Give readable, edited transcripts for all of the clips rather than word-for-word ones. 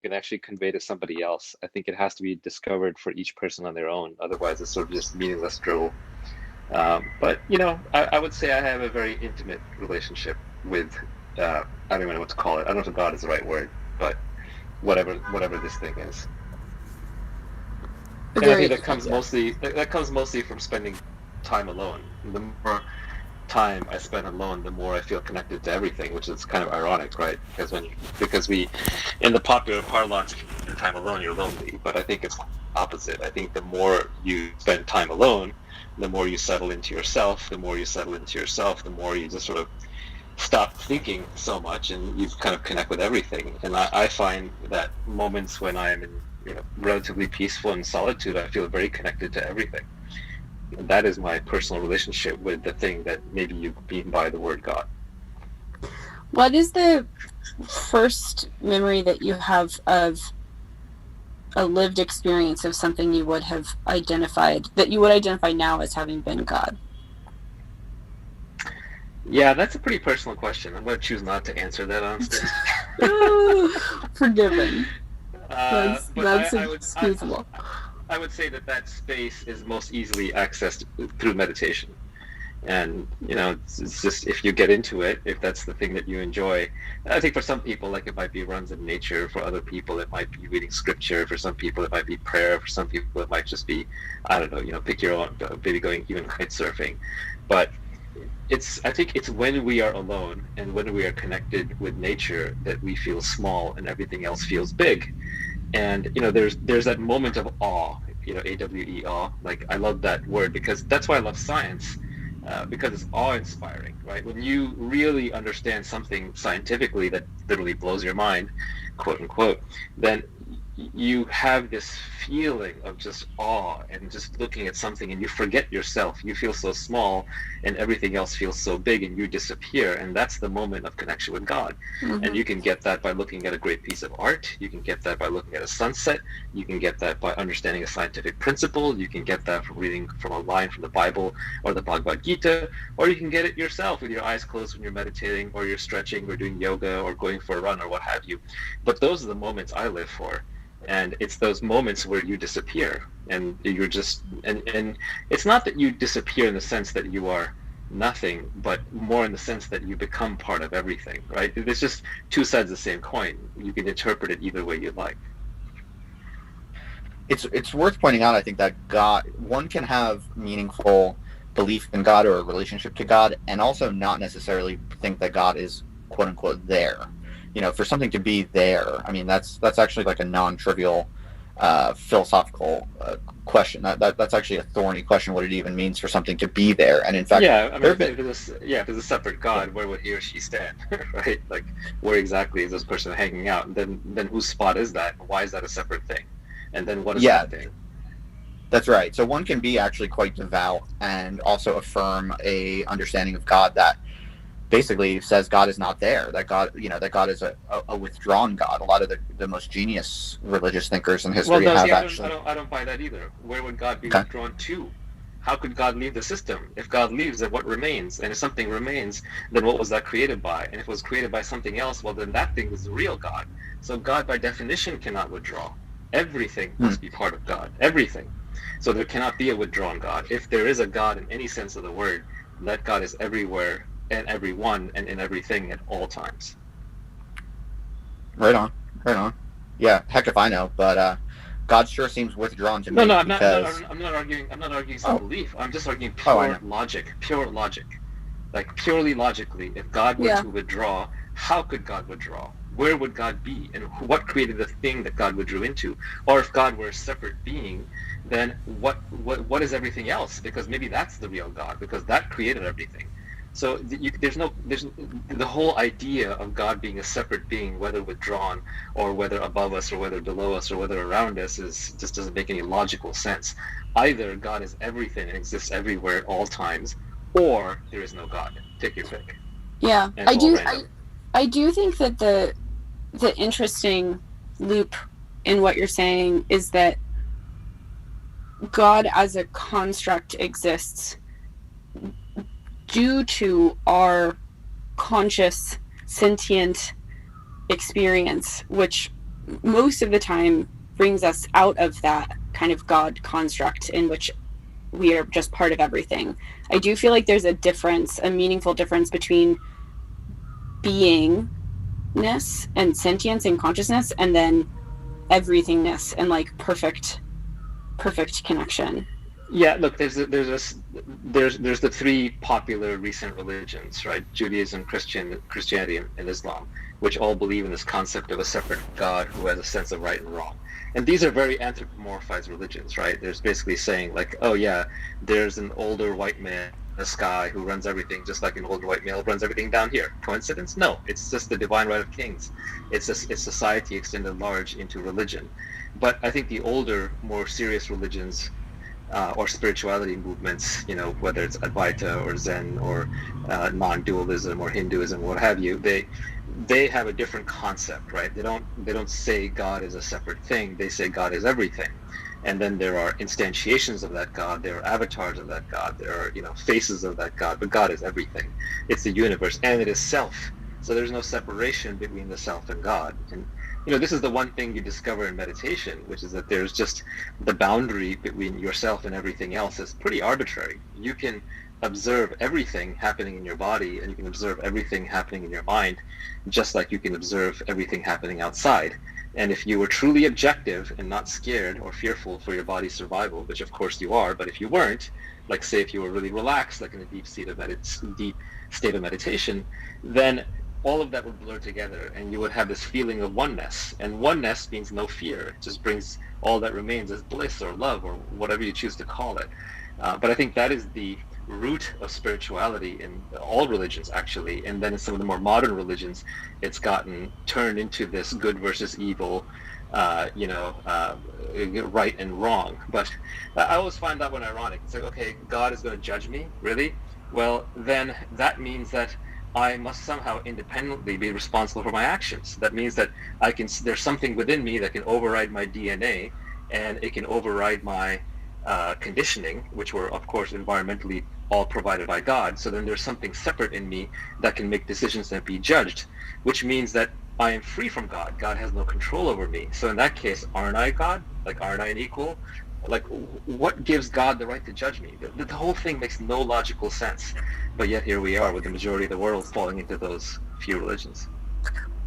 can actually convey to somebody else. I think it has to be discovered for each person on their own. Otherwise, it's sort of just meaningless drivel. But I would say I have a very intimate relationship with. I don't even know what to call it. I don't know if God is the right word, but whatever this thing is. And I think that comes mostly from spending time alone. The more time I spend alone, the more I feel connected to everything, which is kind of ironic, right? Because we, in the popular parlance, if you spend time alone, you're lonely. But I think it's opposite. I think the more you spend time alone, the more you settle into yourself. The more you settle into yourself, the more you just sort of stop thinking so much, and you kind of connect with everything. And I find that moments when I am in relatively peaceful and solitude, I feel very connected to everything. And that is my personal relationship with the thing that maybe you mean by the word God. What is the first memory that you have of a lived experience of something you would have identified, that you would identify now as having been God? Yeah, that's a pretty personal question. I'm going to choose not to answer that, honestly. Forgiven. That's excusable. I would say that space is most easily accessed through meditation. And, it's just, if you get into it, if that's the thing that you enjoy. I think for some people, like, it might be runs in nature. For other people, it might be reading scripture. For some people, it might be prayer. For some people, it might just be, I don't know, pick your own, maybe going even kite surfing. But I think it's when we are alone and when we are connected with nature that we feel small and everything else feels big. And there's that moment of awe, AWE, awe. Like, I love that word because that's why I love science, because it's awe-inspiring, right? When you really understand something scientifically that literally blows your mind, quote unquote, then you have this feeling of just awe and just looking at something, and you forget yourself. You feel so small and everything else feels so big, and you disappear. And that's the moment of connection with God. Mm-hmm. And you can get that by looking at a great piece of art. You can get that by looking at a sunset. You can get that by understanding a scientific principle. You can get that from reading from a line from the Bible or the Bhagavad Gita, or you can get it yourself with your eyes closed when you're meditating, or you're stretching, or doing yoga, or going for a run, or what have you. But those are the moments I live for. And it's those moments where you disappear, and you're just, and it's not that you disappear in the sense that you are nothing, but more in the sense that you become part of everything, right? There's just two sides of the same coin. You can interpret it either way you like. It's worth pointing out, I think, that one can have meaningful belief in God or a relationship to God, and also not necessarily think that God is quote unquote there. For something to be there, I mean, that's actually like a non-trivial philosophical question. That's actually a thorny question, what it even means for something to be there. And in fact, if there's a separate God, where would he or she stand, right? Like, where exactly is this person hanging out? And then whose spot is that? Why is that a separate thing? And then what is that thing? That's right. So one can be actually quite devout and also affirm a understanding of God that basically says God is not there, that God is a withdrawn God. A lot of the most genius religious thinkers in history I don't buy that either. Where would God be withdrawn to? How could God leave the system? If God leaves, then what remains? And if something remains, then what was that created by? And if it was created by something else, well, then that thing is the real God. So God, by definition, cannot withdraw. Everything must be part of God. Everything. So there cannot be a withdrawn God. If there is a God in any sense of the word, that God is everywhere and everyone and in everything at all times. Right on. Yeah, heck if I know, but God sure seems withdrawn to me. No, I'm not arguing some belief. I'm just arguing pure logic. Like, purely logically, if God were to withdraw, how could God withdraw? Where would God be? And what created the thing that God withdrew into? Or if God were a separate being, then what is everything else? Because maybe that's the real God, because that created everything. So there's the whole idea of God being a separate being, whether withdrawn or whether above us or whether below us or whether around us, just doesn't make any logical sense. Either God is everything and exists everywhere at all times, or there is no God. Take your pick. Yeah, I do think that the interesting loop in what you're saying is that God as a construct exists due to our conscious, sentient experience, which most of the time brings us out of that kind of God construct in which we are just part of everything. I do feel like there's a difference, a meaningful difference between beingness and sentience and consciousness, and then everythingness and like perfect connection. Yeah, look, there's the three popular recent religions, right? Judaism, Christianity, and Islam, which all believe in this concept of a separate God who has a sense of right and wrong. And these are very anthropomorphized religions, right? There's basically saying like, oh yeah, there's an older white man in the sky who runs everything, just like an older white male runs everything down here. Coincidence? No, it's just the divine right of kings. It's society extended large into religion. But I think the older, more serious religions or spirituality movements, whether it's Advaita or Zen or non-dualism or Hinduism, what have you, they have a different concept, right? They don't say God is a separate thing. They say God is everything, and then there are instantiations of that God. There are avatars of that God. There are faces of that God. But God is everything. It's the universe, and it is self. So there's no separation between the self and God. And this is the one thing you discover in meditation, which is that there's just the boundary between yourself and everything else is pretty arbitrary. You can observe everything happening in your body, and you can observe everything happening in your mind, just like you can observe everything happening outside. And if you were truly objective and not scared or fearful for your body's survival, which of course you are, but if you weren't, like say if you were really relaxed, like in a deep state of meditation, then all of that would blur together, and you would have this feeling of oneness. And oneness means no fear. It just brings all that remains as bliss or love or whatever you choose to call it. But I think that is the root of spirituality in all religions, actually. And then in some of the more modern religions, it's gotten turned into this good versus evil, right and wrong. But I always find that one ironic. It's like, okay, God is going to judge me, really? Well, then that means that I must somehow independently be responsible for my actions. That means that there's something within me that can override my DNA, and it can override my conditioning, which were, of course, environmentally all provided by God. So then there's something separate in me that can make decisions and be judged, which means that I am free from God. God has no control over me. So in that case, aren't I God? Like, aren't I an equal? Like, what gives God the right to judge me? The whole thing makes no logical sense. But yet here we are with the majority of the world falling into those few religions.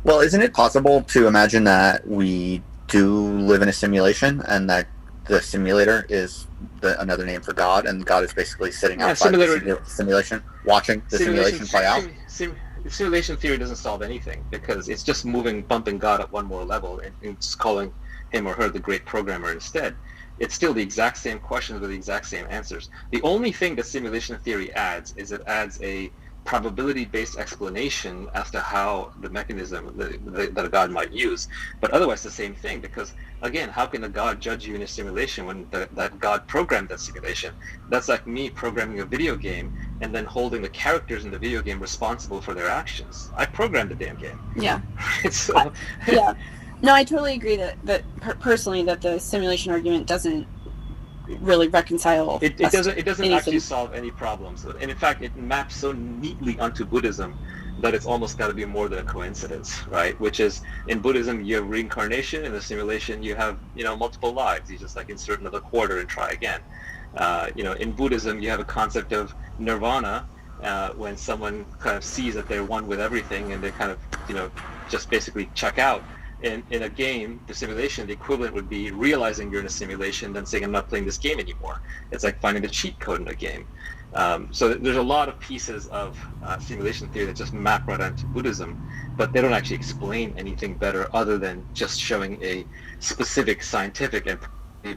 Well, isn't it possible to imagine that we do live in a simulation, and that the simulator is another name for God, and God is basically sitting outside the simulation, watching the simulation play out? Simulation theory doesn't solve anything, because it's just bumping God up one more level and just calling him or her the great programmer instead. It's still the exact same questions with the exact same answers. The only thing that simulation theory adds is it adds a probability-based explanation as to how the mechanism that a God might use. But otherwise the same thing, because again, how can a God judge you in a simulation when that God programmed that simulation? That's like me programming a video game and then holding the characters in the video game responsible for their actions. I programmed the damn game. Yeah. So, yeah. No, I totally agree that personally that the simulation argument doesn't really reconcile. It doesn't anything. actually solve any problems. And in fact, it maps so neatly onto Buddhism that it's almost got to be more than a coincidence, right? Which is, in Buddhism, you have reincarnation. In the simulation, you have multiple lives. You just like insert another quarter and try again. In Buddhism, you have a concept of nirvana when someone kind of sees that they're one with everything, and they kind of just basically check out. In a game, the simulation, the equivalent would be realizing you're in a simulation, then saying, I'm not playing this game anymore. It's like finding the cheat code in a game. So there's a lot of pieces of simulation theory that just map right onto Buddhism, but they don't actually explain anything better other than just showing a specific scientific and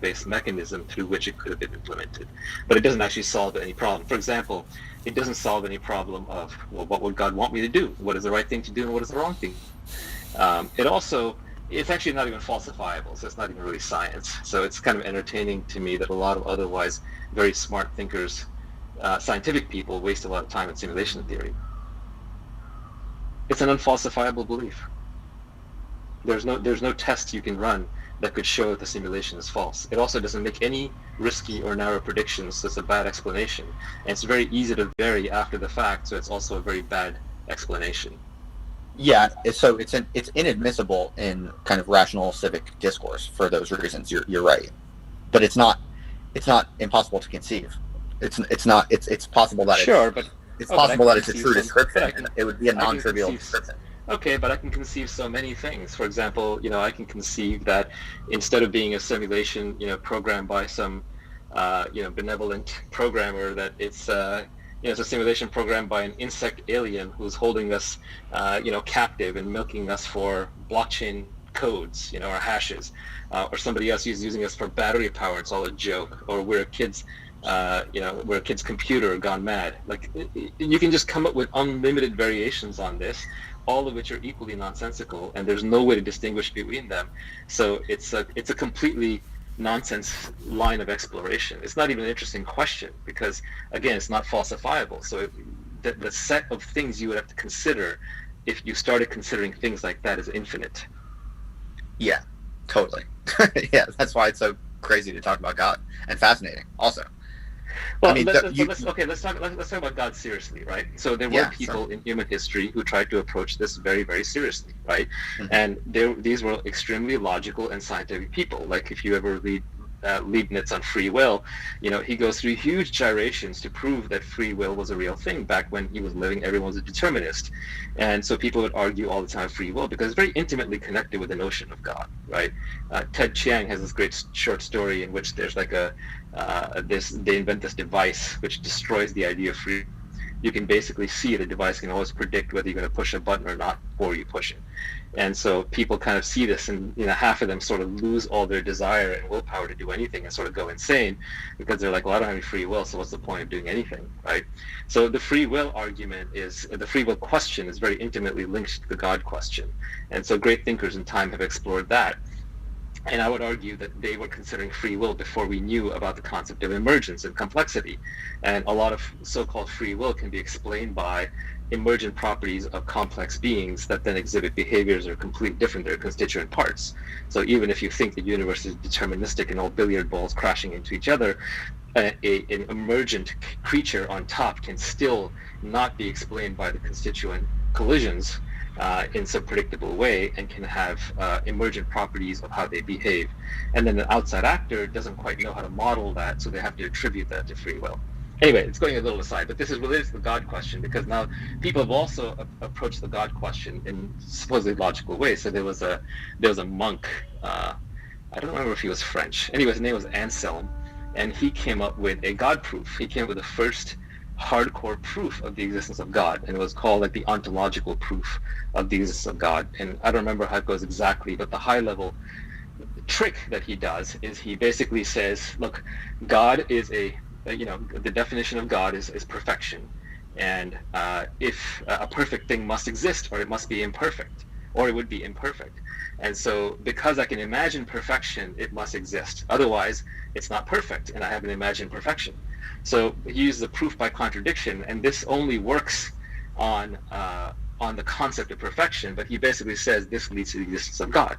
based mechanism through which it could have been implemented. But it doesn't actually solve any problem. For example, it doesn't solve any problem of, well, what would God want me to do? What is the right thing to do and what is the wrong thing? It's actually not even falsifiable, so it's not even really science. So it's kind of entertaining to me that a lot of otherwise very smart thinkers, scientific people, waste a lot of time in simulation theory. It's an unfalsifiable belief. There's no test you can run that could show that the simulation is false. It also doesn't make any risky or narrow predictions, so it's a bad explanation. And it's very easy to vary after the fact, so it's also a very bad explanation. Yeah, so it's inadmissible in kind of rational civic discourse for those reasons. You're right, but it's not impossible to conceive. It's possible that Sure, but I possible can that it's a conceive true some, but description, and it would be a I can non-trivial conceive. description. Okay, but I can conceive so many things. For example, I can conceive that instead of being a simulation, programmed by some, benevolent programmer, that it's a simulation programmed by an insect alien who's holding us, captive and milking us for blockchain codes, or hashes, or somebody else is using us for battery power. It's all a joke, or we're a kid's computer gone mad. Like, you can just come up with unlimited variations on this, all of which are equally nonsensical, and there's no way to distinguish between them. So it's a completely nonsense line of exploration. It's not even an interesting question because, again, it's not falsifiable. So the set of things you would have to consider if you started considering things like that is infinite. Yeah, totally. Yeah, that's why it's so crazy to talk about God, and fascinating also. Well, I mean, let's talk about God seriously, right? So there were people in human history who tried to approach this very, very seriously, right? Mm-hmm. And these were extremely logical and scientific people. Like, if you ever read Leibniz on free will, he goes through huge gyrations to prove that free will was a real thing. Back when he was living, everyone was a determinist, and so people would argue all the time free will because it's very intimately connected with the notion of God, right? Ted Chiang has this great short story in which there's like they invent this device which destroys the idea of free. You can basically see the device can always predict whether you're going to push a button or not before you push it. And so people kind of see this, and half of them sort of lose all their desire and willpower to do anything and sort of go insane because they're like, well, I don't have any free will, so what's the point of doing anything, right? So the free will question is very intimately linked to the God question. And so great thinkers in time have explored that. And I would argue that they were considering free will before we knew about the concept of emergence and complexity. And a lot of so-called free will can be explained by emergent properties of complex beings that then exhibit behaviors that are completely different, their constituent parts. So even if you think the universe is deterministic and all billiard balls crashing into each other, an emergent creature on top can still not be explained by the constituent collisions in some predictable way, and can have emergent properties of how they behave. And then the outside actor doesn't quite know how to model that, so they have to attribute that to free will. Anyway, it's going a little aside, but this is related to the God question, because now people have also approached the God question in supposedly logical ways. So there was a monk, I don't remember if he was French. Anyway, his name was Anselm, and he came up with a God proof. He came up with the first hardcore proof of the existence of God, and it was called like the ontological proof of the existence of God. And I don't remember how it goes exactly, but the high level trick that he does is he basically says, look, God is the definition of God is perfection, and if a perfect thing must exist, or it must be imperfect, or it would be imperfect. And so because I can imagine perfection, it must exist. Otherwise, it's not perfect, and I haven't imagined perfection. So he uses the proof by contradiction, and this only works on the concept of perfection, but he basically says this leads to the existence of God.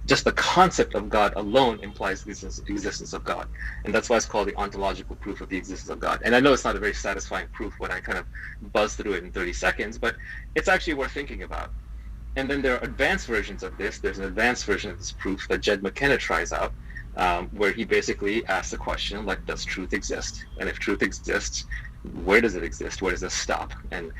Just the concept of God alone implies the existence of God. And that's why it's called the ontological proof of the existence of God. And I know it's not a very satisfying proof when I kind of buzz through it in 30 seconds, but it's actually worth thinking about. And then there are advanced versions of this. There's an advanced version of this proof that Jed McKenna tries out, where he basically asks the question, like, does truth exist? And if truth exists, where does it exist? Where does it stop? And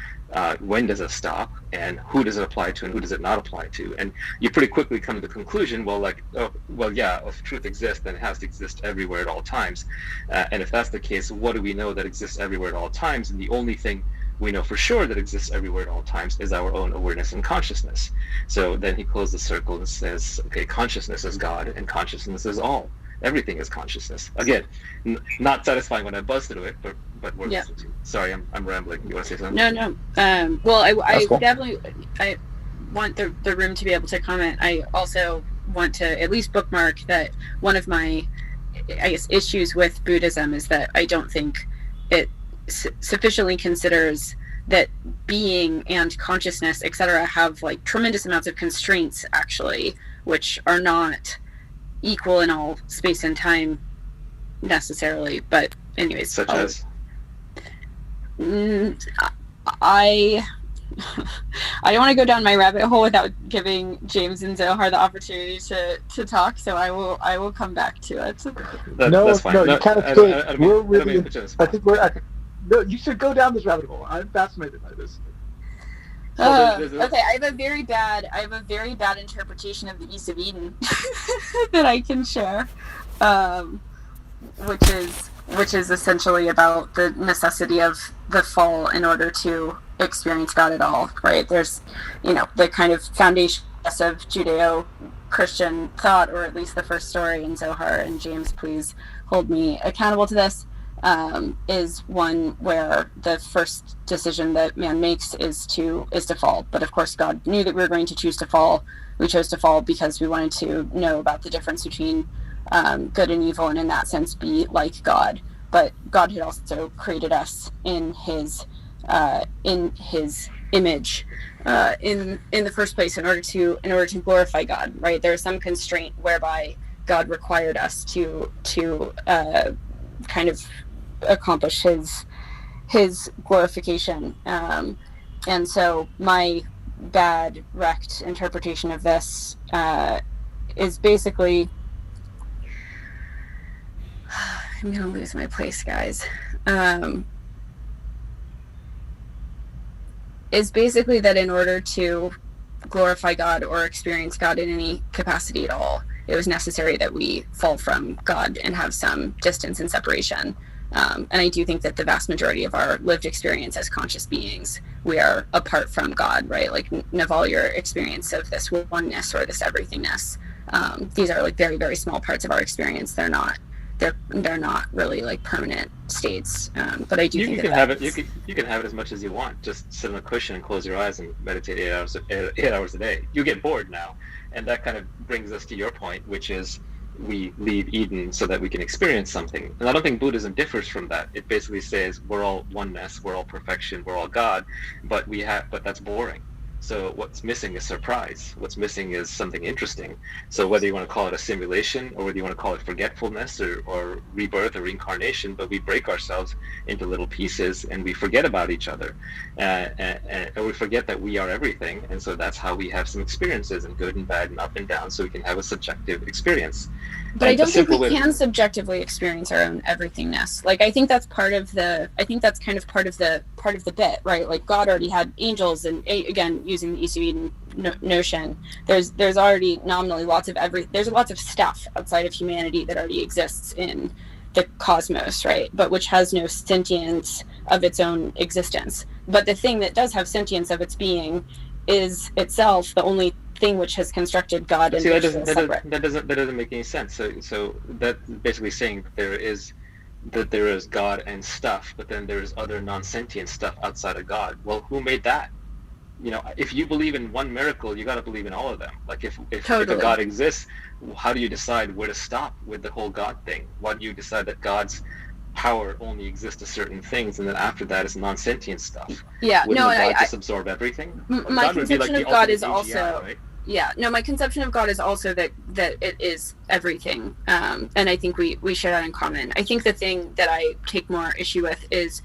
when does it stop? And who does it apply to, and who does it not apply to? And you pretty quickly come to the conclusion, if truth exists, then it has to exist everywhere at all times. And if that's the case, what do we know that exists everywhere at all times? And the only thing we know for sure that exists everywhere at all times is our own awareness and consciousness. So then he closes the circle and says, okay, consciousness is God, and consciousness is all. Everything is consciousness. Again, not satisfying when I buzz through it, but worth listening to. Sorry, I'm rambling. You want to say something? No. Well, I cool. definitely I want the room to be able to comment. I also want to at least bookmark that one of my, I guess, issues with Buddhism is that I don't think it sufficiently considers that being and consciousness, etc., have like tremendous amounts of constraints, actually, which are not equal in all space and time necessarily. But anyways, such as I don't want to go down my rabbit hole without giving James and Zohar the opportunity to talk. So I will come back to it. That's fine. No, you can't escape. We're really. I think we're. No, you should go down this rabbit hole. I'm fascinated by this. Okay, I have a very bad interpretation of the East of Eden that I can share, which is essentially about the necessity of the fall in order to experience God at all. Right? There's, the kind of foundation of Judeo-Christian thought, or at least the first story in Zohar. And James, please hold me accountable to this. Is one where the first decision that man makes is to fall. But of course, God knew that we were going to choose to fall. We chose to fall because we wanted to know about the difference between good and evil, and in that sense, be like God. But God had also created us in His image in the first place in order to glorify God. Right? There is some constraint whereby God required us to kind of accomplish his glorification, and so my bad wrecked interpretation of this is basically I'm gonna lose my place, guys, is basically that in order to glorify God or experience God in any capacity at all, it was necessary that we fall from God and have some distance and separation. And I do think that the vast majority of our lived experience as conscious beings, we are apart from God, right? Like Naval, your experience of this oneness or this everythingness, these are like very, very small parts of our experience. They're not really like permanent states. But I do think you can have it. You can have it as much as you want. Just sit on a cushion and close your eyes and meditate 8 hours a day. You get bored now, and that kind of brings us to your point, which is we leave Eden so that we can experience something. And I don't think Buddhism differs from that. It basically says we're all oneness, we're all perfection, we're all God, but that's boring. So what's missing is surprise. What's missing is something interesting. So whether you want to call it a simulation or whether you want to call it forgetfulness or rebirth or reincarnation, but we break ourselves into little pieces and we forget about each other. And we forget that we are everything. And so that's how we have some experiences, and good and bad and up and down, so we can have a subjective experience. But I don't think we can subjectively experience our own everythingness. Like I think that's kind of part of the bit, right? Like God already had angels, and again using the East of Eden notion, there's already nominally there's lots of stuff outside of humanity that already exists in the cosmos, right? But which has no sentience of its own existence. But the thing that does have sentience of its being is itself the only thing which has constructed God. And that doesn't make any sense. So that's basically saying that there is God and stuff, but then there's other non-sentient stuff outside of God. Well, who made that? If you believe in one miracle, you got to believe in all of them. Like if a God exists, how do you decide where to stop with the whole God thing? Why do you decide that God's power only exists to certain things, and then after that is non-sentient stuff? Yeah, Wouldn't God just absorb everything? My conception of God is also right? Yeah, no, my conception of God is also that it is everything, and I think we share that in common. I think the thing that I take more issue with is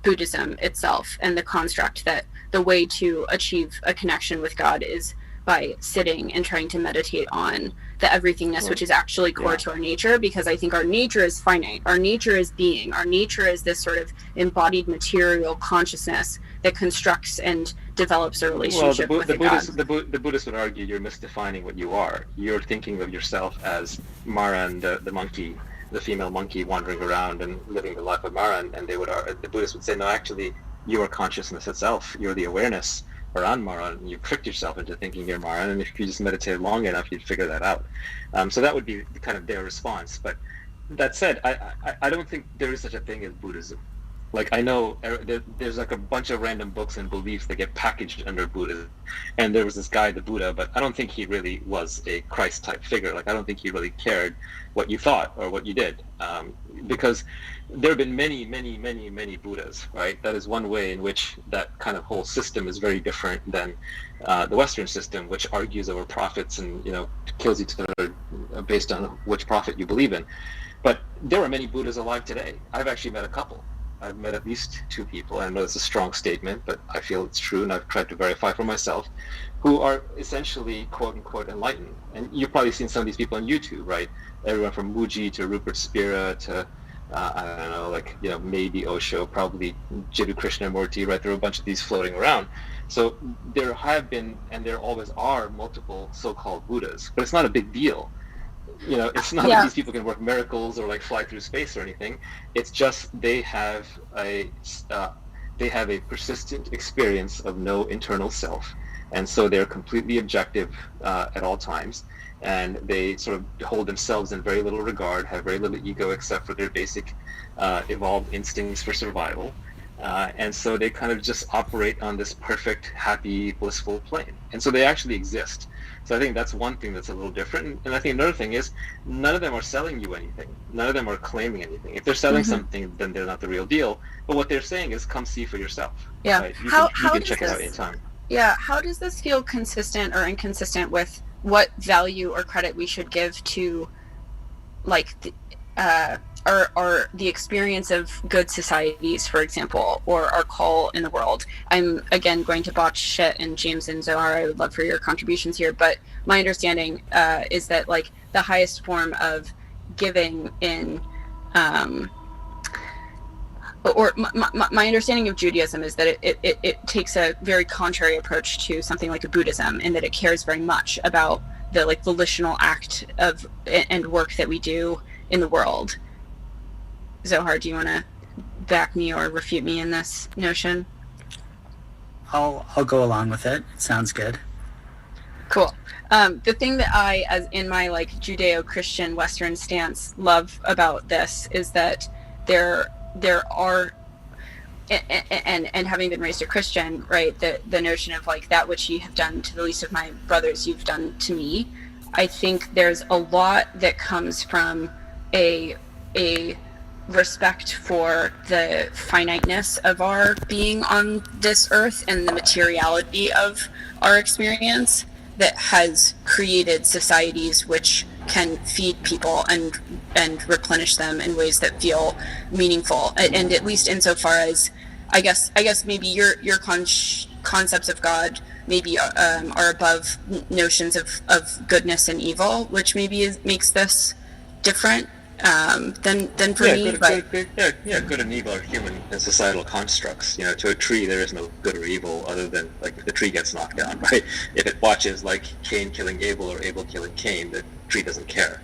Buddhism itself, and the construct that the way to achieve a connection with God is by sitting and trying to meditate on the everythingness, which is actually core to our nature, because I think our nature is finite. Our nature is being. Our nature is this sort of embodied material consciousness that constructs and develops a relationship with God. The Buddhists would argue you're misdefining what you are. You're thinking of yourself as Maran, the monkey, the female monkey wandering around and living the life of Maran, and the Buddhists would say, no, actually, you are consciousness itself. You're the awareness around Maran, and you've tricked yourself into thinking you're Maran, and if you just meditated long enough, you'd figure that out. So that would be kind of their response. But that said, I don't think there is such a thing as Buddhism. Like, I know there's like a bunch of random books and beliefs that get packaged under Buddhism, and there was this guy, the Buddha, but I don't think he really was a Christ-type figure. Like, I don't think he really cared what you thought or what you did, because there have been many, many, many, many Buddhas, right? That is one way in which that kind of whole system is very different than the Western system, which argues over prophets and, kills each other based on which prophet you believe in. But there are many Buddhas alive today. I've actually met a couple. I've met at least 2 people, and I know it's a strong statement, but I feel it's true, and I've tried to verify for myself, who are essentially quote-unquote enlightened. And you've probably seen some of these people on YouTube, right? Everyone from Muji to Rupert Spira to, I don't know, like, maybe Osho, probably Jiddu Krishnamurti, right? There are a bunch of these floating around. So there have been, and there always are, multiple so-called Buddhas, but it's not a big deal. It's not that these people can work miracles or like fly through space or anything. It's just they have a persistent experience of no internal self, and so they're completely objective at all times, and they sort of hold themselves in very little regard, have very little ego except for their basic evolved instincts for survival, and so they kind of just operate on this perfect, happy, blissful plane, and so they actually exist. So I think that's one thing that's a little different. And I think another thing is none of them are selling you anything. None of them are claiming anything. If they're selling something, then they're not the real deal. But what they're saying is come see for yourself. Yeah. Right? You can check it out anytime. Yeah. How does this feel consistent or inconsistent with what value or credit we should give to like or the experience of good societies, for example, or our call in the world? I'm again going to botch shit, and James and Zohar, I would love for your contributions here, but my understanding is that like the highest form of giving in or my understanding of Judaism is that it takes a very contrary approach to something like a Buddhism, in that it cares very much about the like volitional act of and work that we do in the world. Zohar, do you want to back me or refute me in this notion? I'll go along with it. Sounds good. Cool. The thing that I, as in my like Judeo-Christian Western stance, love about this is that there are, and having been raised a Christian, right, the notion of like that which ye have done to the least of my brothers, you've done to me. I think there's a lot that comes from a respect for the finiteness of our being on this earth and the materiality of our experience that has created societies which can feed people and replenish them in ways that feel meaningful. And at least insofar as I guess maybe your concepts of God maybe are above notions of goodness and evil, which maybe makes this different than for me. Good and evil are human and societal constructs. To a tree there is no good or evil other than like if the tree gets knocked down, right? If it watches like Cain killing Abel or Abel killing Cain, the tree doesn't care.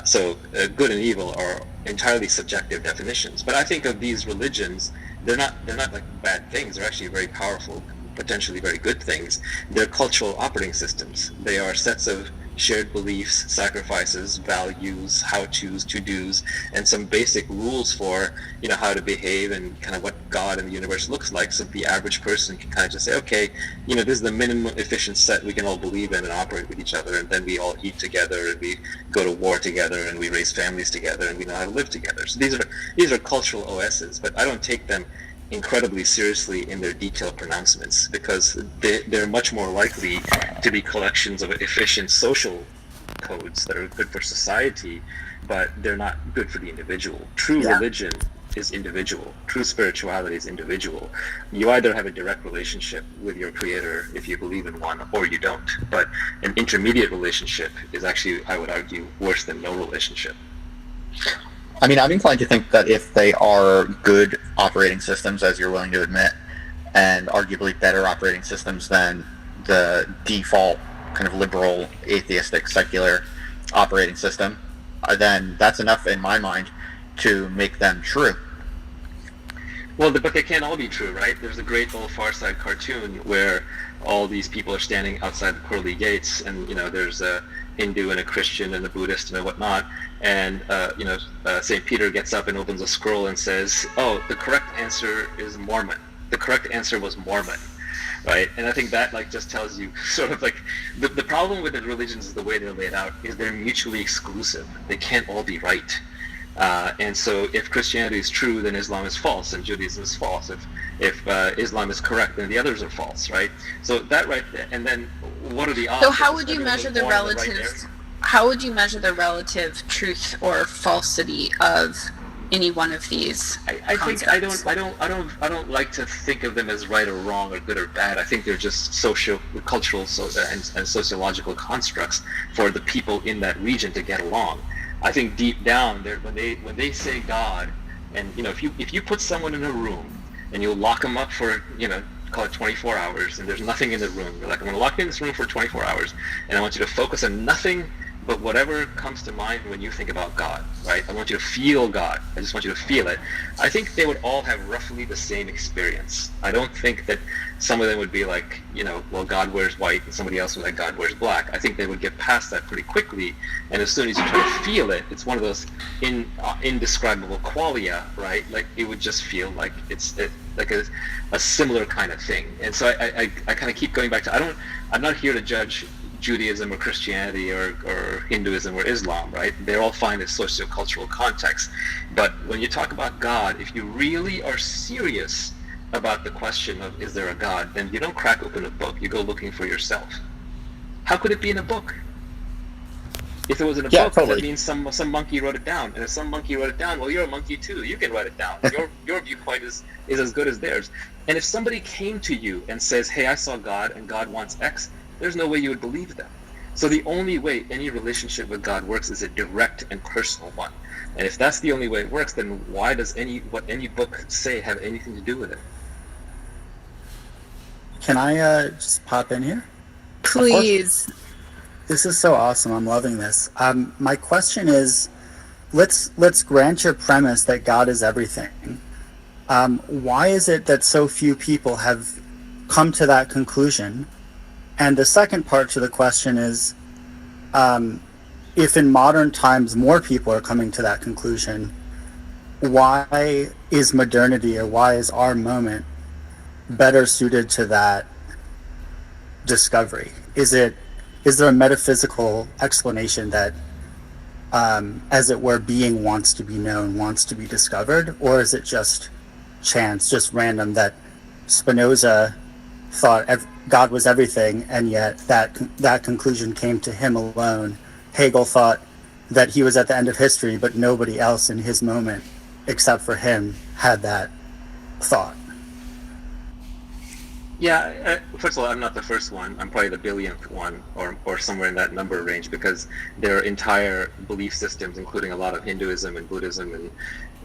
So good and evil are entirely subjective definitions. But I think of these religions, they're not like bad things. They're actually very powerful, potentially very good things. They're cultural operating systems. They are sets of shared beliefs, sacrifices, values, how-tos, to-dos, and some basic rules for how to behave and kind of what God and the universe looks like, so the average person can kind of just say, okay, this is the minimum efficient set we can all believe in and operate with each other, and then we all eat together and we go to war together and we raise families together and we know how to live together. So these are cultural OSs, but I don't take them incredibly seriously in their detailed pronouncements, because they're much more likely to be collections of efficient social codes that are good for society, but they're not good for the individual. True religion is individual. True spirituality is individual. You either have a direct relationship with your creator if you believe in one, or you don't. But an intermediate relationship is actually, I would argue, worse than no relationship. I mean, I'm inclined to think that if they are good operating systems, as you're willing to admit, and arguably better operating systems than the default kind of liberal, atheistic, secular operating system, then that's enough in my mind to make them true. Well, but they can't all be true, right? There's a great old Far Side cartoon where all these people are standing outside the pearly gates, and there's a Hindu and a Christian and a Buddhist and whatnot, and St. Peter gets up and opens a scroll and says, "Oh, the correct answer is Mormon. The correct answer was Mormon." Right? And I think that just tells you sort of the problem with the religions is the way they're laid out is they're mutually exclusive. They can't all be right. And so if Christianity is true, then Islam is false, and Judaism is false. If Islam is correct, then the others are false, right? So that right there, and then what are the odds? So how would you measure the relative? How would you measure the relative truth or falsity of any one of these I think I don't like to think of them as right or wrong or good or bad. I think they're just cultural and sociological constructs for the people in that region to get along. I think deep down, when they say God, and if you put someone in a room and you lock them up for call it 24 hours, and there's nothing in the room, you're like, I'm going to lock you in this room for 24 hours, and I want you to focus on nothing but whatever comes to mind when you think about God, right? I want you to feel God. I just want you to feel it. I think they would all have roughly the same experience. I don't think that some of them would be like, well, God wears white, and somebody else would like, God wears black. I think they would get past that pretty quickly, and as soon as you try to feel it, it's one of those indescribable qualia, right? Like, it would just feel like it's like a similar kind of thing. And so I kind of keep going back to, I'm not here to judge Judaism or Christianity or Hinduism or Islam, right? They're all fine in socio-cultural context. But when you talk about God, if you really are serious about the question of is there a God, then you don't crack open a book. You go looking for yourself. How could it be in a book? If it was in a book, totally. That means some monkey wrote it down. And if some monkey wrote it down, well, you're a monkey too. You can write it down. Your viewpoint is as good as theirs. And if somebody came to you and says, hey, I saw God and God wants X, there's no way you would believe them. So the only way any relationship with God works is a direct and personal one. And if that's the only way it works, then why does what any book say have anything to do with it? Can I just pop in here? Please. This is so awesome. I'm loving this. My question is, let's grant your premise that God is everything. Why is it that so few people have come to that conclusion? And the second part to the question is, if in modern times more people are coming to that conclusion, why is modernity, or why is our moment better suited to that discovery? Is there a metaphysical explanation that, as it were, being wants to be known, wants to be discovered? Or is it just chance, just random, that Spinoza thought God was everything, and yet that conclusion came to him alone? Hegel thought that he was at the end of history, but nobody else in his moment, except for him, had that thought. Yeah, first of all, I'm not the first one. I'm probably the billionth one, or somewhere in that number range, because there are entire belief systems, including a lot of Hinduism and Buddhism and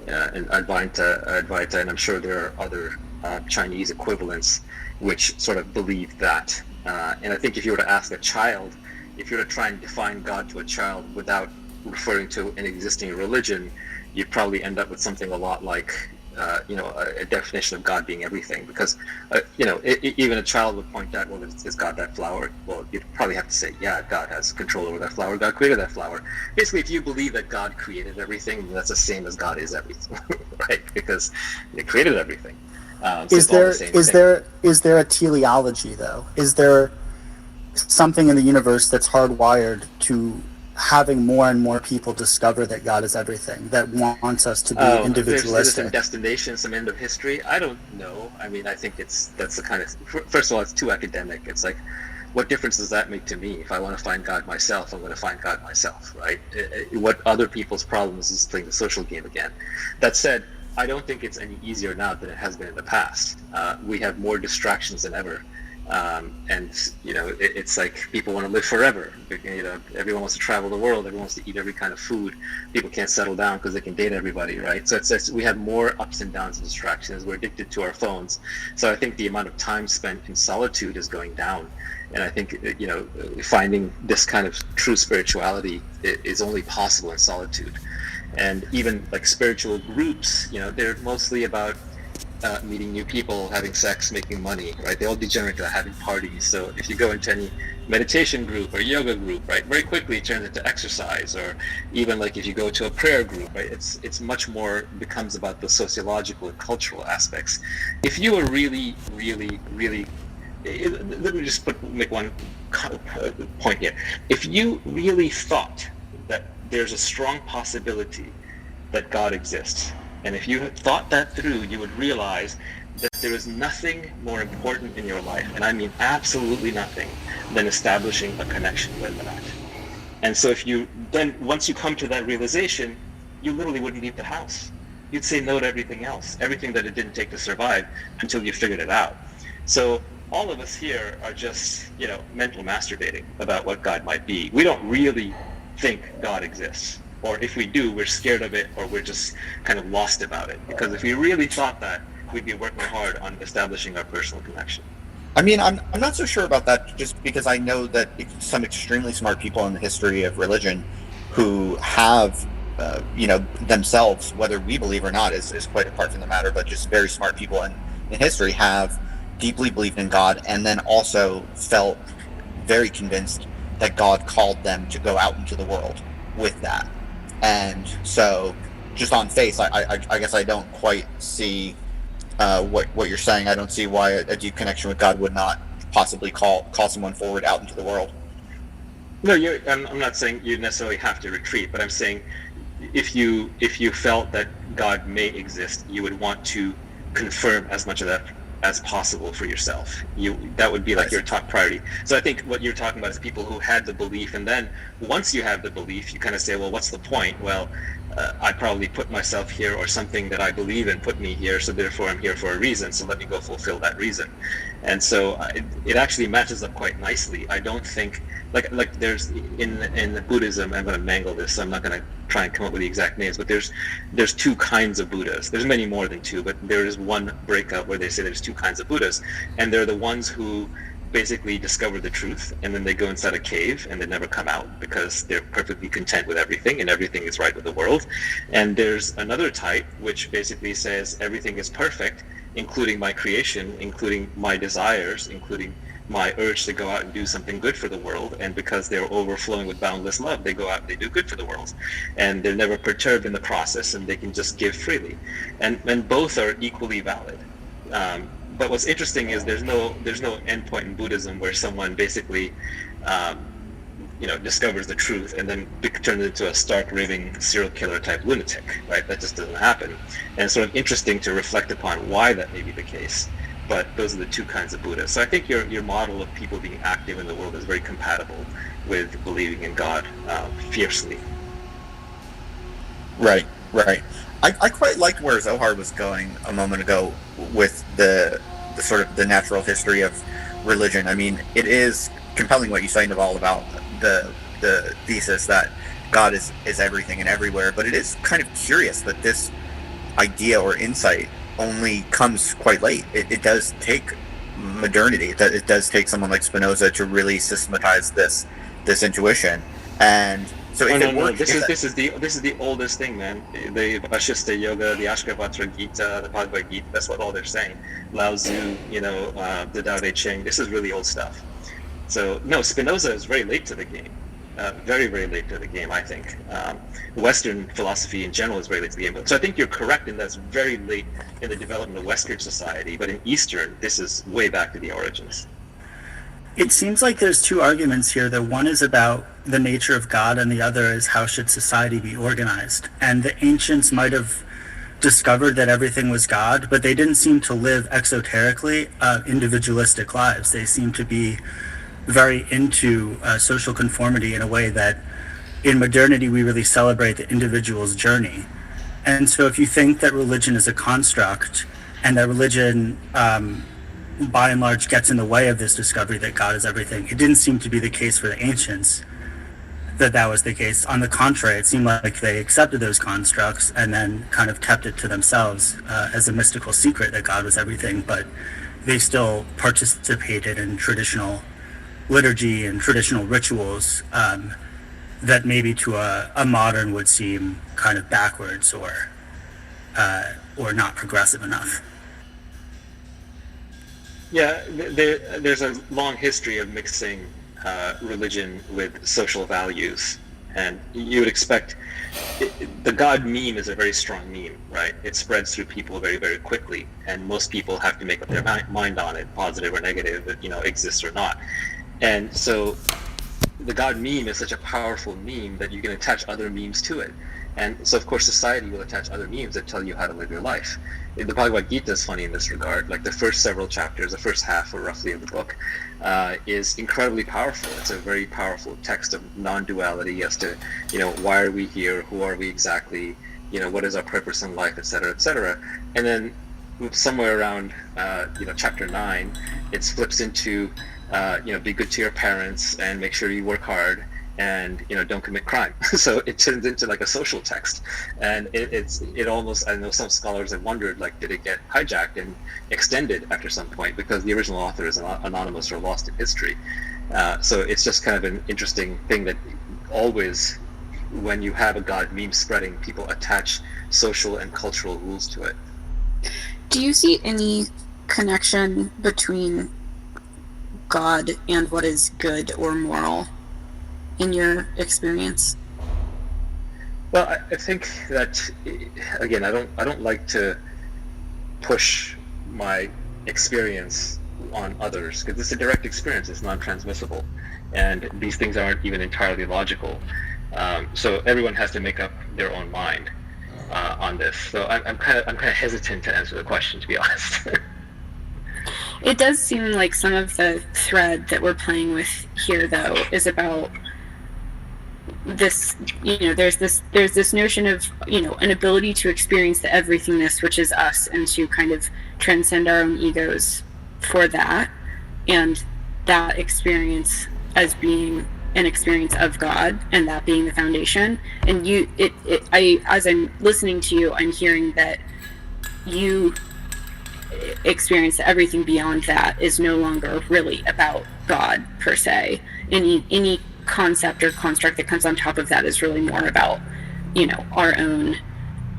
Advaita, and I'm sure there are other Chinese equivalents which sort of believe that. And I think if you were to ask a child, if you were to try and define God to a child without referring to an existing religion, you'd probably end up with something a lot like a definition of God being everything, because even a child would point out, well, is God that flower? Well, you'd probably have to say, yeah, God has control over that flower. God created that flower. Basically, if you believe that God created everything, then that's the same as God is everything, right? Because He created everything. So is there a teleology, though? Is there something in the universe that's hardwired to having more and more people discover that God is everything, that wants us to be individualistic? There's some destination, some end of history. I don't know. I mean, I think that's the kind of, first of all, it's too academic. It's like, what difference does that make to me? If I want to find God myself, I'm going to find God myself, right? What other people's problems is playing the social game again. That said, I don't think it's any easier now than it has been in the past. We have more distractions than ever. And it's like people want to live forever. Everyone wants to travel the world. Everyone wants to eat every kind of food. People can't settle down because they can date everybody, right? So we have more ups and downs and distractions. We're addicted to our phones. So I think the amount of time spent in solitude is going down. And I think finding this kind of true spirituality is only possible in solitude. And even like spiritual groups, they're mostly about meeting new people, having sex, making money, right? They all degenerate to having parties. So if you go into any meditation group or yoga group, right, very quickly it turns into exercise. Or even like if you go to a prayer group, right, it's much more becomes about the sociological and cultural aspects. If you were really, really, really, let me just make one point here. If you really thought that there's a strong possibility that God exists, and if you had thought that through, you would realize that there is nothing more important in your life, and I mean absolutely nothing, than establishing a connection with that. And so once you come to that realization, you literally wouldn't leave the house. you'd say no to everything else, everything that it didn't take to survive until you figured it out. So all of us here are just, mental masturbating about what God might be. We don't really think God exists. Or if we do, we're scared of it, or we're just kind of lost about it. Because if we really thought that, we'd be working hard on establishing our personal connection. I mean, I'm not so sure about that, just because I know that some extremely smart people in the history of religion who have, themselves, whether we believe or not is quite apart from the matter, but just very smart people in history have deeply believed in God, and then also felt very convinced that God called them to go out into the world with that. And so, just on face, I guess I don't quite see what you're saying. I don't see why a deep connection with God would not possibly call someone forward out into the world. No, I'm not saying you necessarily have to retreat, but I'm saying if you felt that God may exist, you would want to confirm as much of that as possible for yourself. That would be like your top priority. So I think what you're talking about is people who had the belief, and then once you have the belief, you kind of say, well, what's the point? Well, I probably put myself here, or something that I believe in put me here, so therefore I'm here for a reason, so let me go fulfill that reason. And so it actually matches up quite nicely. I don't think, like there's, in Buddhism, I'm going to mangle this, so I'm not going to try and come up with the exact names, but there's two kinds of Buddhas. There's many more than two, but there is one breakout where they say there's two kinds of Buddhas, and they're the ones who basically discover the truth, and then they go inside a cave and they never come out because they're perfectly content with everything and everything is right with the world. And there's another type which basically says everything is perfect, including my creation, including my desires, including my urge to go out and do something good for the world. And because they're overflowing with boundless love, they go out and they do good for the world, and they're never perturbed in the process, and they can just give freely. And both are equally valid. But what's interesting is there's no end point in Buddhism where someone basically, discovers the truth and then turns into a stark raving serial killer type lunatic, right? That just doesn't happen. And it's sort of interesting to reflect upon why that may be the case. But those are the two kinds of Buddhas. So I think your model of people being active in the world is very compatible with believing in God fiercely. Right. I quite liked where Zohar was going a moment ago with the sort of the natural history of religion. I mean, it is compelling what you say, Naval, about the thesis that God is everything and everywhere, but it is kind of curious that this idea or insight only comes quite late. It does take modernity. It does take someone like Spinoza to really systematize this intuition. And so this is the oldest thing, man. The Vashista Yoga, the Ashkavatra Gita, the Bhagavad Gita, that's what all they're saying. Lao Tzu, the Tao Te Ching, this is really old stuff. So no, Spinoza is very late to the game. Very, very late to the game, I think. Western philosophy in general is very late to the game. So I think you're correct in that's very late in the development of Western society, but in Eastern, this is way back to the origins. It seems like there's two arguments here. The one is about the nature of God, and the other is how should society be organized. And the ancients might have discovered that everything was God, but they didn't seem to live exoterically individualistic lives. They seemed to be very into social conformity in a way that in modernity we really celebrate the individual's journey. And so if you think that religion is a construct, and that religion by and large gets in the way of this discovery that God is everything, it didn't seem to be the case for the ancients that was the case. On the contrary, it seemed like they accepted those constructs and then kind of kept it to themselves as a mystical secret that God was everything, but they still participated in traditional liturgy and traditional rituals that maybe to a modern would seem kind of backwards or not progressive enough. Yeah, there's a long history of mixing religion with social values, and you would expect the God meme is a very strong meme, right? It spreads through people very, very quickly, and most people have to make up their mind on it, positive or negative, exists or not. And so the God meme is such a powerful meme that you can attach other memes to it. And so, of course, society will attach other memes that tell you how to live your life. The Bhagavad Gita is funny in this regard. Like the first several chapters, the first half or roughly of the book, is incredibly powerful. It's a very powerful text of non-duality as to, why are we here? Who are we exactly? What is our purpose in life, et cetera, et cetera. And then somewhere around, chapter 9, it flips into, be good to your parents and make sure you work hard and don't commit crime. So it turns into like a social text, and it almost, I know some scholars have wondered, like, did it get hijacked and extended after some point because the original author is anonymous or lost in history. So it's just kind of an interesting thing that always, when you have a God meme spreading, people attach social and cultural rules to it. Do you see any connection between God and what is good or moral in your experience? Well, I think that, again, I don't like to push my experience on others because it's a direct experience. It's non-transmissible, and these things aren't even entirely logical. So everyone has to make up their own mind on this. So I'm kind of hesitant to answer the question, to be honest. It does seem like some of the thread that we're playing with here, though, is about this. There's this notion of an ability to experience the everythingness, which is us, and to kind of transcend our own egos for that, and that experience as being an experience of God, and that being the foundation. And as I'm listening to you, I'm hearing that you experience that everything beyond that is no longer really about God per se. Any concept or construct that comes on top of that is really more about our own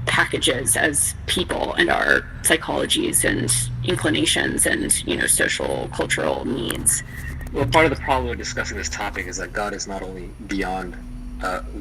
packages as people and our psychologies and inclinations and social cultural needs. Well, part of the problem with discussing this topic is that God is not only beyond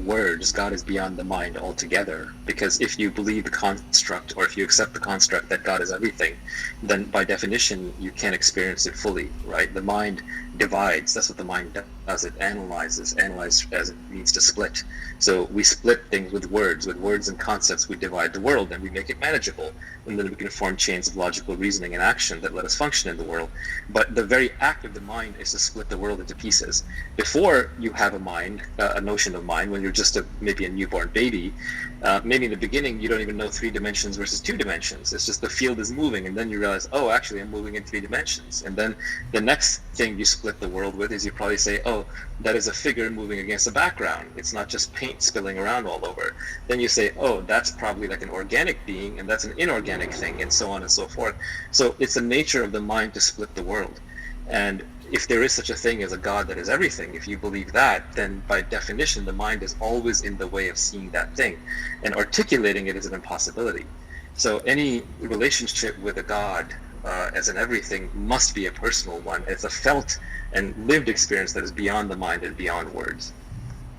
words, God is beyond the mind altogether. Because if you believe the construct, or if you accept the construct that God is everything, then by definition you can't experience it fully, right? The mind divides. That's what the mind does. It analyzes. Analyze as it means to split. So we split things with words. With words and concepts, we divide the world and we make it manageable. And then we can form chains of logical reasoning and action that let us function in the world. But the very act of the mind is to split the world into pieces. Before you have a mind, a notion of mind, when you're just maybe a newborn baby, maybe in the beginning you don't even know 3 dimensions versus 2 dimensions. It's just the field is moving, and then you realize, oh, actually I'm moving in 3 dimensions. And then the next thing you split the world with is you probably say, oh, that is a figure moving against a background. It's not just paint spilling around all over. Then you say, oh, that's probably like an organic being, and that's an inorganic thing, and so on and so forth. So it's the nature of the mind to split the world. And if there is such a thing as a God that is everything, if you believe that, then by definition the mind is always in the way of seeing that thing, and articulating it is an impossibility. So any relationship with a God as an everything must be a personal one. It's a felt and lived experience that is beyond the mind and beyond words.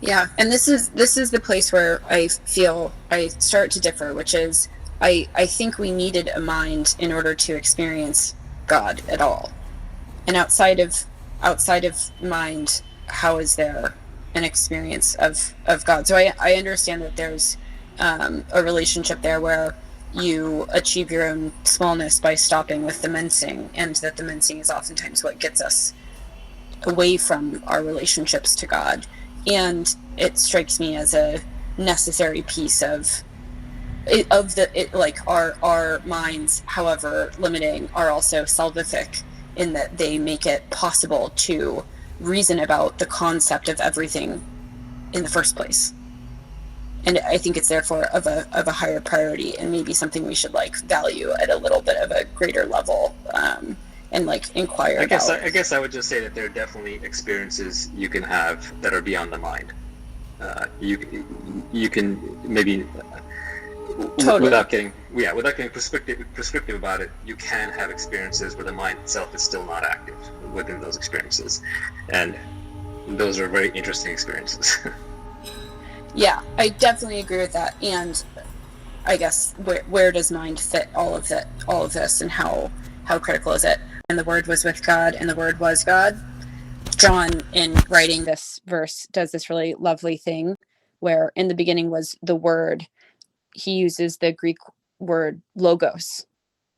Yeah, and this is the place where I feel I start to differ, which is I think we needed a mind in order to experience God at all. And outside of mind, how is there an experience of God? So I understand that there's a relationship there where you achieve your own smallness by stopping with the mensing, and that the mensing is oftentimes what gets us away from our relationships to God. And it strikes me as a necessary piece of our minds, however limiting, are also salvific, in that they make it possible to reason about the concept of everything in the first place. And I think it's therefore of a higher priority, and maybe something we should value at a little bit of a greater level, and inquire about. I guess I would just say that there are definitely experiences you can have that are beyond the mind. You can maybe Totally. without getting prescriptive about it, you can have experiences where the mind itself is still not active within those experiences, and those are very interesting experiences. Yeah, I definitely agree with that. And I guess where does mind fit all of this, and how critical is it? And the Word was with God, and the Word was God. John, in writing this verse, does this really lovely thing where in the beginning was the word. He uses the Greek word logos,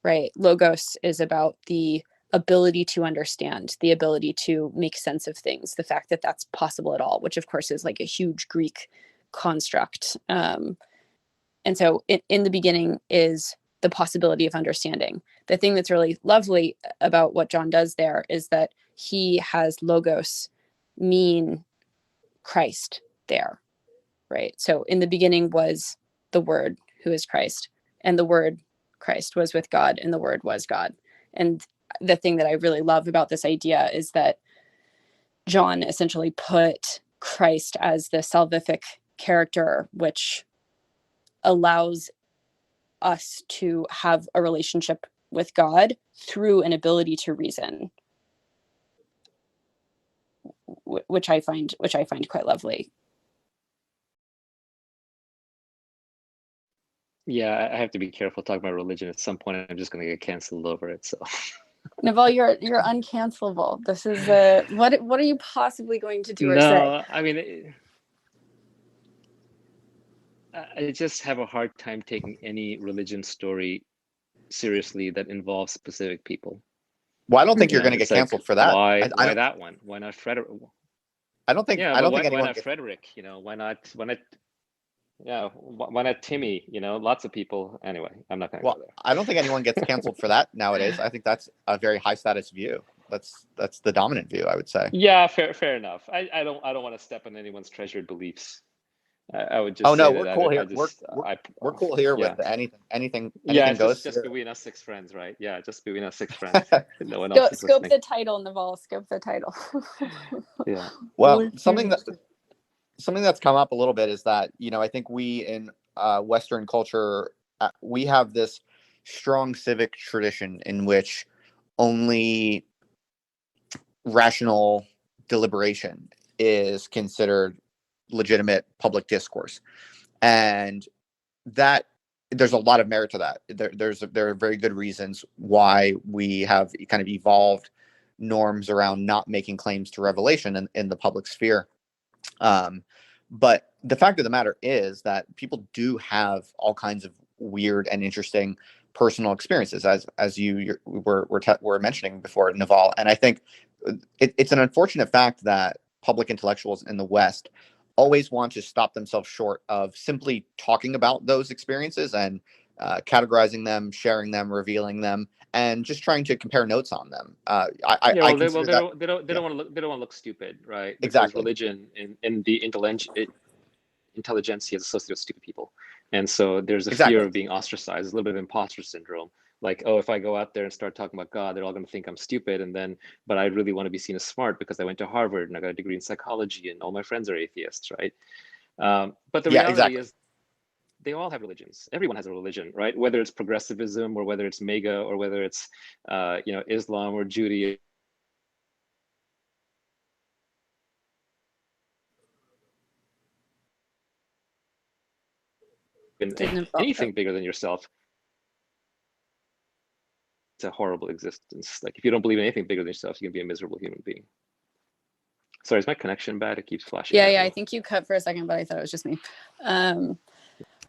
right? Logos is about the ability to understand, the ability to make sense of things, the fact that that's possible at all, which of course is like a huge Greek construct. And so in the beginning is the possibility of understanding. The thing that's really lovely about what John does there is that he has logos mean Christ there, right? So in the beginning was the Word, who is Christ, and the Word, Christ, was with God, and the Word was God. And the thing that I really love about this idea is that John essentially put Christ as the salvific character, which allows us to have a relationship with God through an ability to reason, which I find quite lovely. Yeah, I have to be careful talking about religion. At some point, I'm just going to get canceled over it. So, Naval, you're uncancelable. This is what are you possibly going to do or say? no, I mean, I just have a hard time taking any religion story seriously that involves specific people. Well, I don't think you're going to get canceled for that. Why that one? Why not Frederick? I don't think. Yeah, I don't but think anyone. Why not Frederick? You know, why not? Yeah, why not Timmy? You know, lots of people. Anyway, I'm not going to go there. I don't think anyone gets canceled for that nowadays. I think that's a very high status view. That's the dominant view, I would say. Yeah, fair enough. I don't want to step on anyone's treasured beliefs. I would just. Oh no, say we're that cool I, here. I just, we're cool here yeah. with anything Yeah, goes. just between us 6 friends, right? Yeah, just between us 6 friends. No one else is Scope listening. the title, Naval. Scope the title. Yeah. Well, something that's come up a little bit is that, you know, I think we in Western culture, we have this strong civic tradition in which only rational deliberation is considered legitimate public discourse, and that there's a lot of merit to that. There are very good reasons why we have kind of evolved norms around not making claims to revelation in the public sphere. But the fact of the matter is that people do have all kinds of weird and interesting personal experiences, as you were mentioning before, Naval. And I think it's an unfortunate fact that public intellectuals in the West always want to stop themselves short of simply talking about those experiences and categorizing them, sharing them, revealing them, and just trying to compare notes on them. They don't want to look stupid, right? Because exactly. Religion in the intelligentsia is associated with stupid people, and so there's a fear of being ostracized, a little bit of imposter syndrome. Like, oh, if I go out there and start talking about God, they're all going to think I'm stupid, but I really want to be seen as smart because I went to Harvard and I got a degree in psychology, and all my friends are atheists, right? But the reality is, they all have religions. Everyone has a religion, right? Whether it's progressivism or whether it's MAGA or whether it's Islam or Judaism. Anything bigger than yourself, it's a horrible existence. Like, if you don't believe in anything bigger than yourself, you can be a miserable human being. Sorry, is my connection bad? It keeps flashing. Yeah, I think you cut for a second, but I thought it was just me.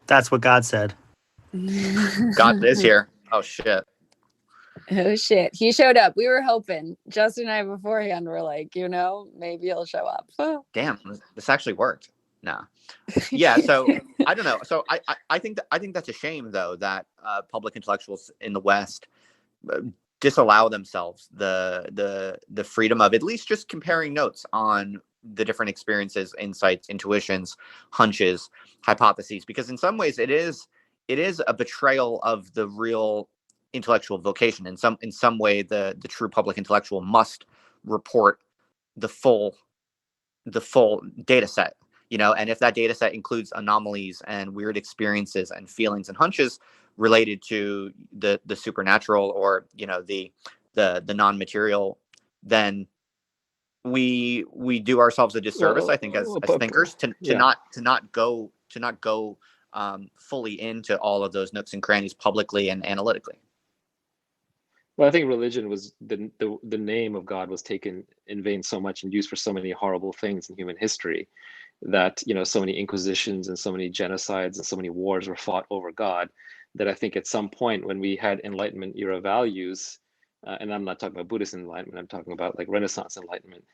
That's what God said. God is here. Oh shit. He showed up. We were hoping. Justin and I beforehand were like, maybe he'll show up. Damn, this actually worked. Nah. Yeah, so I don't know. So I think that's a shame, though, that public intellectuals in the West disallow themselves the freedom of at least just comparing notes on the different experiences, insights, intuitions, hunches, hypotheses, because in some ways it is a betrayal of the real intellectual vocation. In some way, the true public intellectual must report the full data set, and if that data set includes anomalies and weird experiences and feelings and hunches related to the supernatural or the non-material, then we do ourselves a disservice, I think, as thinkers, to not go fully into all of those nooks and crannies publicly and analytically. Well, I think religion was the name of God was taken in vain so much and used for so many horrible things in human history. that, so many inquisitions and so many genocides and so many wars were fought over God, that I think at some point when we had Enlightenment era values, and I'm not talking about Buddhist enlightenment, I'm talking about like Renaissance enlightenment,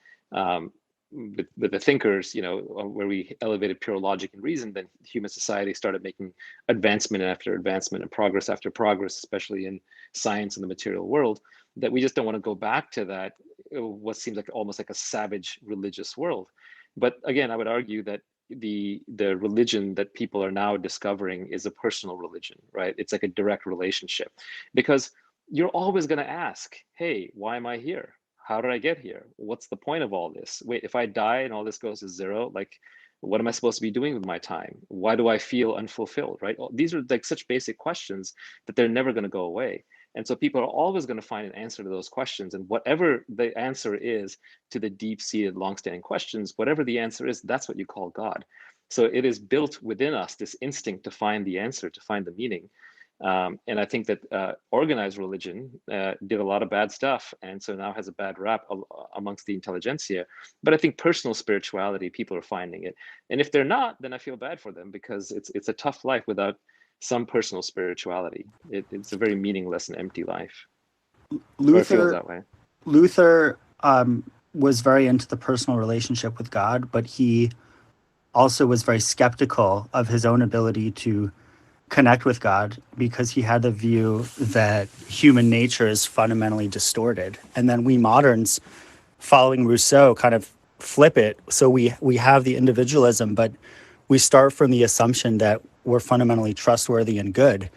with the thinkers, where we elevated pure logic and reason, then human society started making advancement after advancement and progress after progress, especially in science and the material world, that we just don't want to go back to that, what seems like almost like a savage religious world. But again, I would argue that the religion that people are now discovering is a personal religion, right? It's like a direct relationship, because you're always going to ask, hey, why am I here? How did I get here? What's the point of all this? Wait, if I die and all this goes to zero, like, what am I supposed to be doing with my time? Why do I feel unfulfilled, right? These are like such basic questions that they're never going to go away. And so people are always going to find an answer to those questions. And whatever the answer is to the deep-seated, long-standing questions, whatever the answer is, that's what you call God. So it is built within us, this instinct to find the answer, to find the meaning. And I think that organized religion did a lot of bad stuff, and so now has a bad rap amongst the intelligentsia. But I think personal spirituality, people are finding it. And if they're not, then I feel bad for them, because it's a tough life without some personal spirituality. It's a very meaningless and empty life. Luther, that way. Luther was very into the personal relationship with God, but he also was very skeptical of his own ability to connect with God, because he had the view that human nature is fundamentally distorted. And then we moderns, following Rousseau, kind of flip it. So we have the individualism, but we start from the assumption that we're fundamentally trustworthy and good.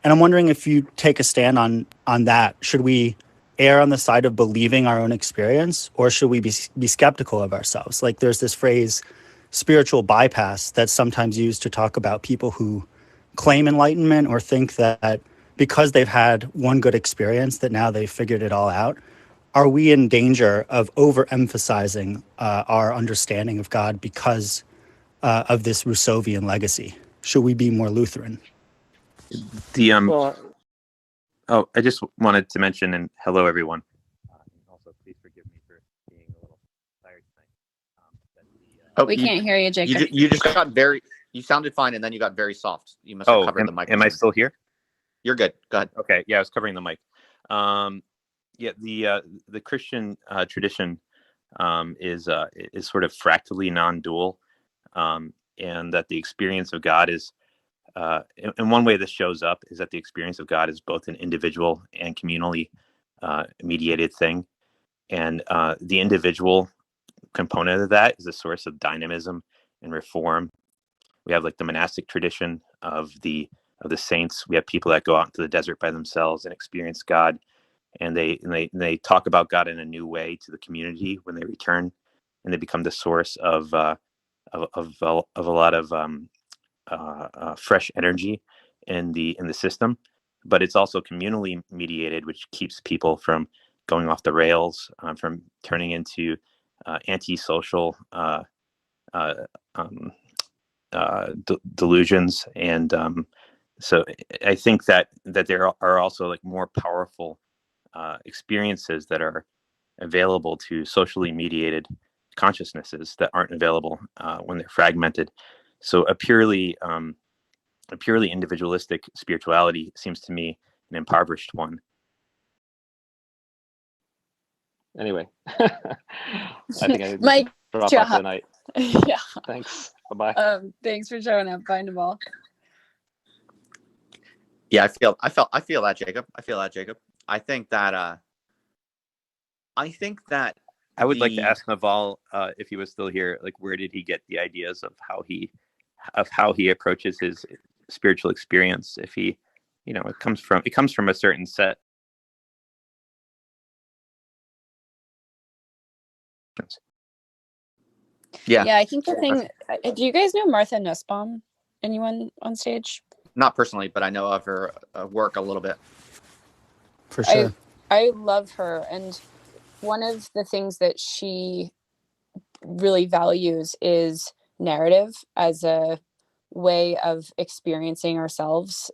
And I'm wondering if you take a stand on that. Should we err on the side of believing our own experience, or should we be skeptical of ourselves? Like, there's this phrase, spiritual bypass, that's sometimes used to talk about people who claim enlightenment or think that because they've had one good experience that now they've figured it all out. Are we in danger of overemphasizing our understanding of God because of this Rousseauvian legacy? Should we be more Lutheran? I just wanted to mention, and hello everyone. Also, please forgive me for being a little tired tonight. We can't hear you, Jacob. You just got you sounded fine, and then you got very soft. You must have covered the mic. Am I still here? You're good. Go ahead. Okay. Yeah, I was covering the mic. The Christian tradition is sort of fractally non-dual, and that the experience of God is, in one way this shows up, is that the experience of God is both an individual and communally mediated thing. And the individual component of that is a source of dynamism and reform. We have like the monastic tradition of the saints. We have people that go out into the desert by themselves and experience God, and they talk about God in a new way to the community when they return, and they become the source of a lot of fresh energy in the system. But it's also communally mediated, which keeps people from going off the rails, from turning into antisocial delusions. And so I think that there are also like more powerful experiences that are available to socially mediated consciousnesses that aren't available when they're fragmented. So a purely individualistic spirituality seems to me an impoverished one. Anyway, I think I Mike, drop off the night. Yeah. Thanks. Bye-bye. Thanks for showing up. Bye, Naval. Yeah, I feel that, Jacob. I think that I would like to ask Naval if he was still here, like, where did he get the ideas of how he approaches his spiritual experience? If he, it comes from a certain set. Yeah. I think the thing. Do you guys know Martha Nussbaum? Anyone on stage? Not personally, but I know of her work a little bit. For sure. I love her, and one of the things that she really values is narrative as a way of experiencing ourselves